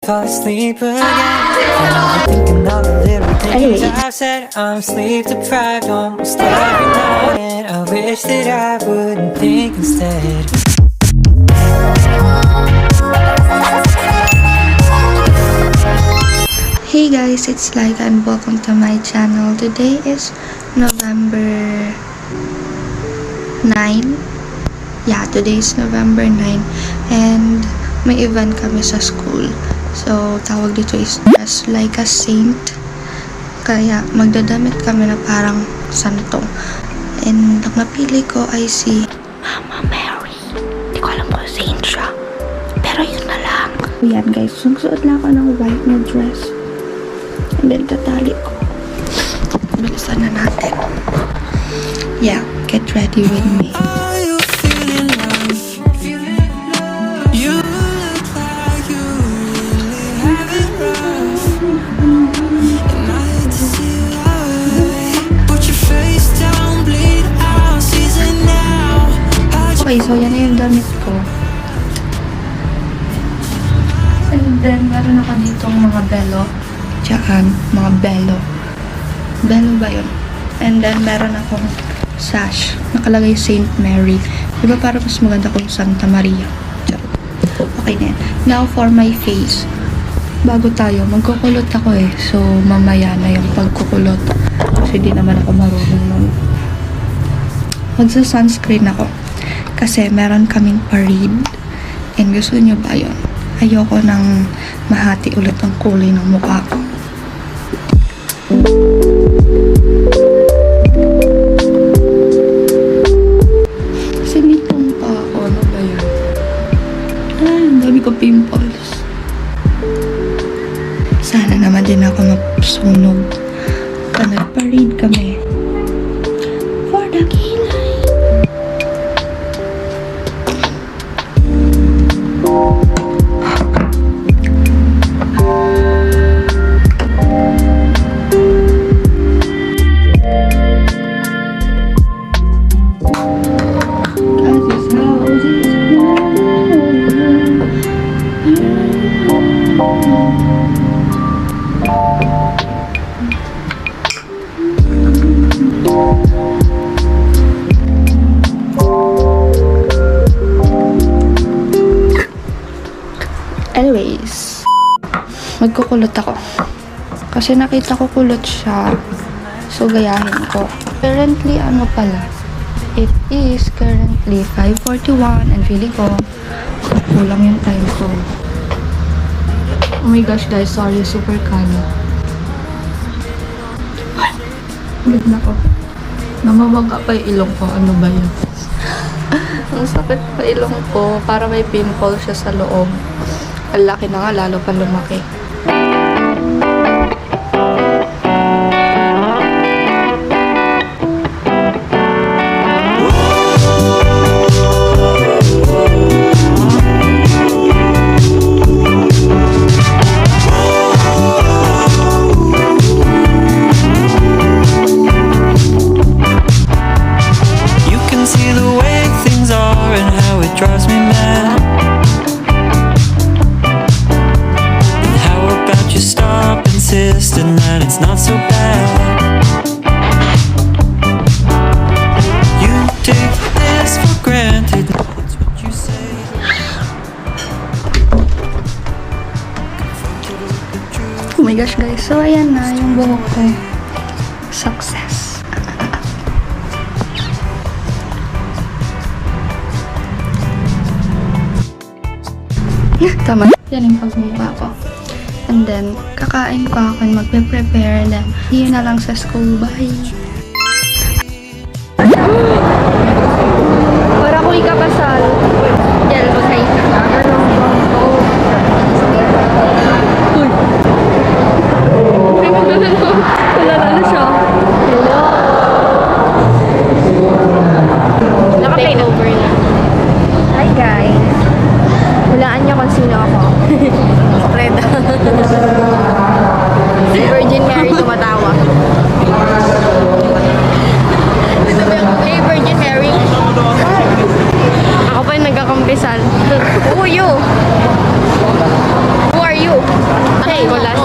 fall asleep again. And I'm thinking all the little things I've said. I'm sleep deprived almost every night, and I wish that I wouldn't think instead. Hey guys, it's Laika and welcome to my channel. Today is November 9. Yeah, today is November 9 and may event kami sa school. So, tawag dito is dress like a saint. Kaya magdadamit kami na parang santo. And ang napili ko ay si Mama Mary. Hindi ko alam kung saint siya. Pero yun na lang. Yan guys, nagsuot lang ako ng white na dress. And then tatali ko. Bilisan na natin. Yeah, get ready with me. Okay, so yan na yung damit ko. And then, meron ako ditong mga belo. Diyan, mga belo. Belo ba yun? And then, meron akong sash. Nakalagay Saint Mary. Diba parang mas maganda kung Santa Maria? Okay na yan. Now, for my face. Bago tayo, magkukulot ako eh. So, mamaya na yung pagkukulot. Kasi di naman ako marunong nun. Magsa-sunscreen ako. Kasi meron kaming parade. And gusto nyo ba yun? Ayoko nang mahati ulit ang kulay ng mukha ko. Kasi nitong pa ako. Ano ba yun? Ang dami ko pimples. Sana naman din ako mapsunog. Nag-parade kami. For the kilay. Anyways, magkukulot ako. Kasi nakita ko kulot siya. So, gayahin ko. Currently, ano pala? It is currently 5:41 and feeling ko kulang yung time ko. Oh my gosh guys, sorry. Super kano. Ulit na ko. Namamaga pa yung ilong ko. Ano ba yun? Ang sakit pa ilong ko. Para may pimple siya sa loob. Ang laki na nga, lalo pa lumaki. You can see the way things are and how it drives me mad. Insisting that it's not so bad. You take this for granted. It's what you say. Oh my gosh guys, so ayan na yung buhok ko. Success. Tama. Yan yung pagmumukha ko. And then, kakain ko ako and magpe-prepare. And then, yun na lang sa school. Bye! Para ko ikakasal. Yan, mag-hi ka. Uy! Wala na siya. Hello! Naka-play over na. Hi guys! Hulaan niyo kung sino ako. Freda. Si Virgin Mary tumatawa.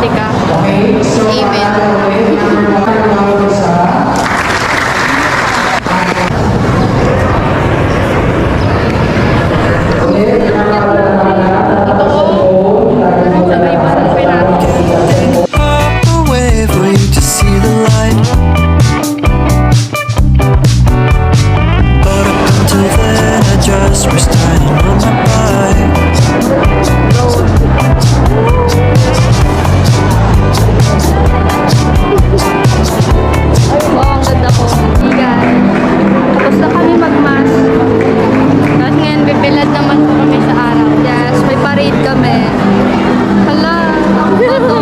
swerte ka. Amen. Up a wave, wait to see the light. But up until then, I just was riding on my bike. Wow, ang ganda ko. Higan. Tapos na kami mag-mass. Tapos ngayon, bibelad naman po kami sa araw. Yes, may parade kami. Hala, ako ba to?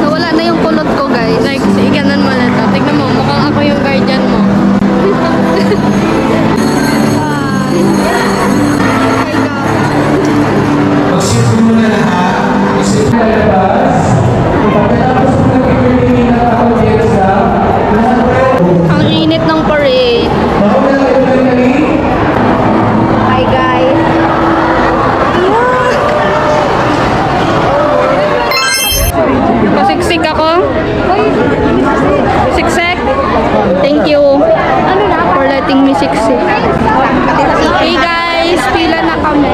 Nawala na yung kulot ko, guys. Like, iganan mo na to. Tignan mo, mukhang ako yung guardian mo. Hi. Hi, God. Ang init ng parade. Hi, guys. Pasiksik ako. Siksik. Thank you for letting me siksik. Hey guys, pila na kami.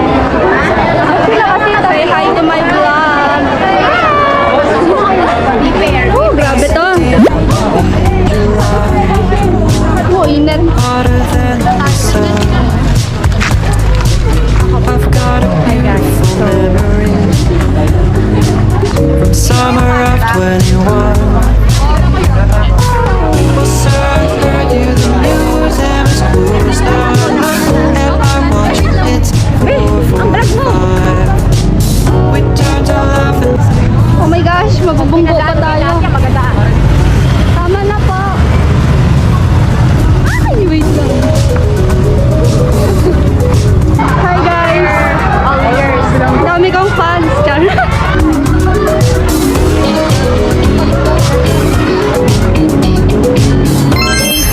Say hi to my vlog. Oh, grabe to. Oh, init. Hotter than the sun. I've got a beautiful memory from summer of 21. Well, sir, I heard you the news and it's closed down. And I watched it 445. We turned to laugh and sing. Oh my gosh, mabubunggo pa tayo. Tama na po. Ay, wait lang. Hi guys. Dami kong fans. Char.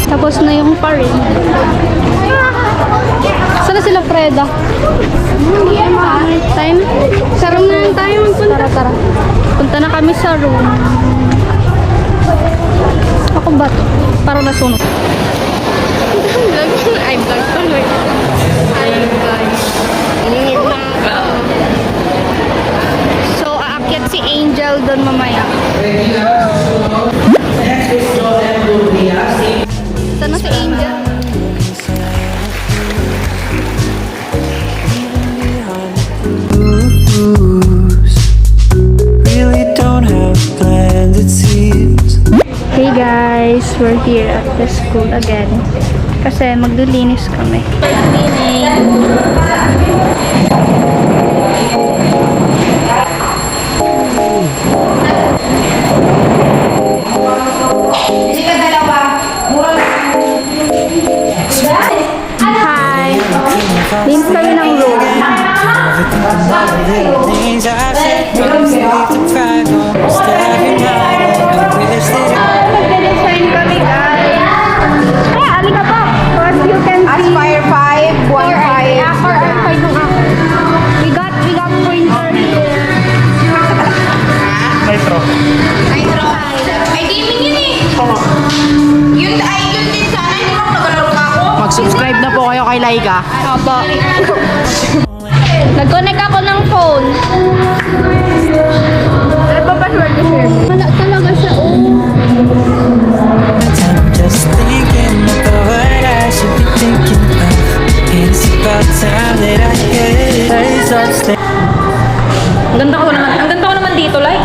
Tapos na yung parade. Saan na sila, Freda? Time? Sa room na yung time. Tara, tara. Punta na kami sa room. Ako ba to? Parang nasunog. Ay, vlog tuloy. Ay, guys. So, aakyat si Angel doon mamaya. Saan na si Angel? Blues really don't have plans, it seems. Hey guys, we're here at the school again. Kasi maglilinis kami. Hi! Linis kami ng room. Things I've said, I'm sleep deprived almost every night. I wish that Mag-design kami guys. Ay, alika po. As you can see. Aspire 5, 1.5. We got printer here. Nitro. Ay, gaming yun eh. Yun din sana. Hindi mo nagalaro ka ako. Mag-subscribe na po kayo kay Laika. Opo. Nag-connect ako ng phone. Ano ba password ko, sir? Wala talaga siya, oh. I'm just thinking about what I should be thinking of. It's about time that I get it. Stay. Ang ganda ko naman dito, like.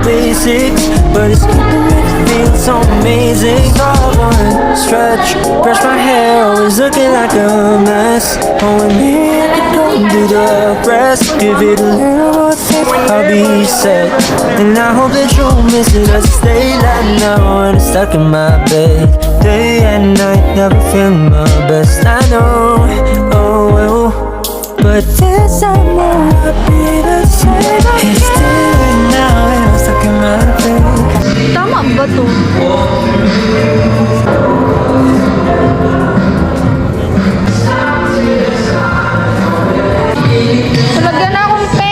Basics, but it's keeping me feeling so amazing. All one stretch, brush my hair, always looking like a mess. Oh, and me, I could go and do the rest. Give it a little more time, I'll be set. And I hope that you'll miss it as I stay like now when I'm stuck in my bed. Day and night, never feeling my best. I know, oh well. But this I know I'll be the same. It's still now and I'm stuck in my bed. Tama ba to? Lagyan na akong pen.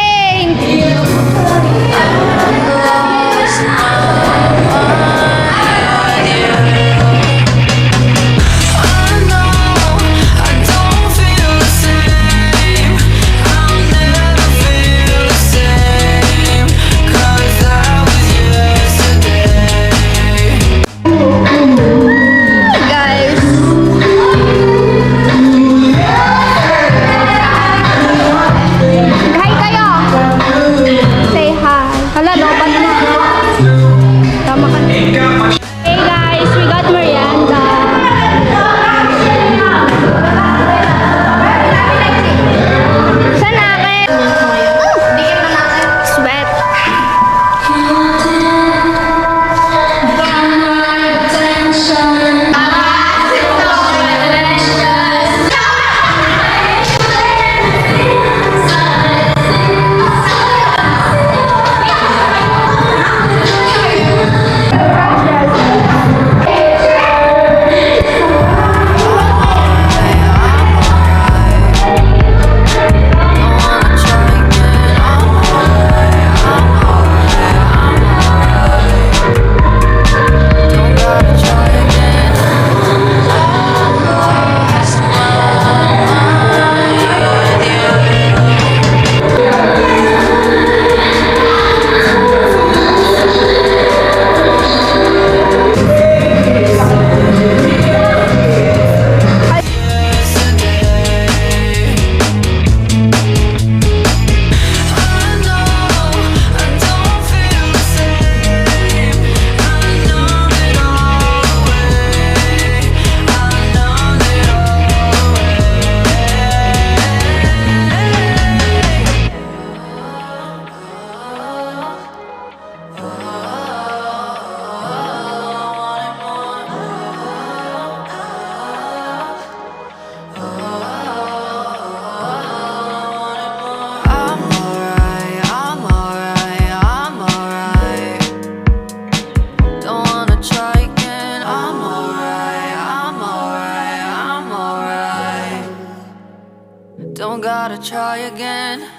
don't gotta try again.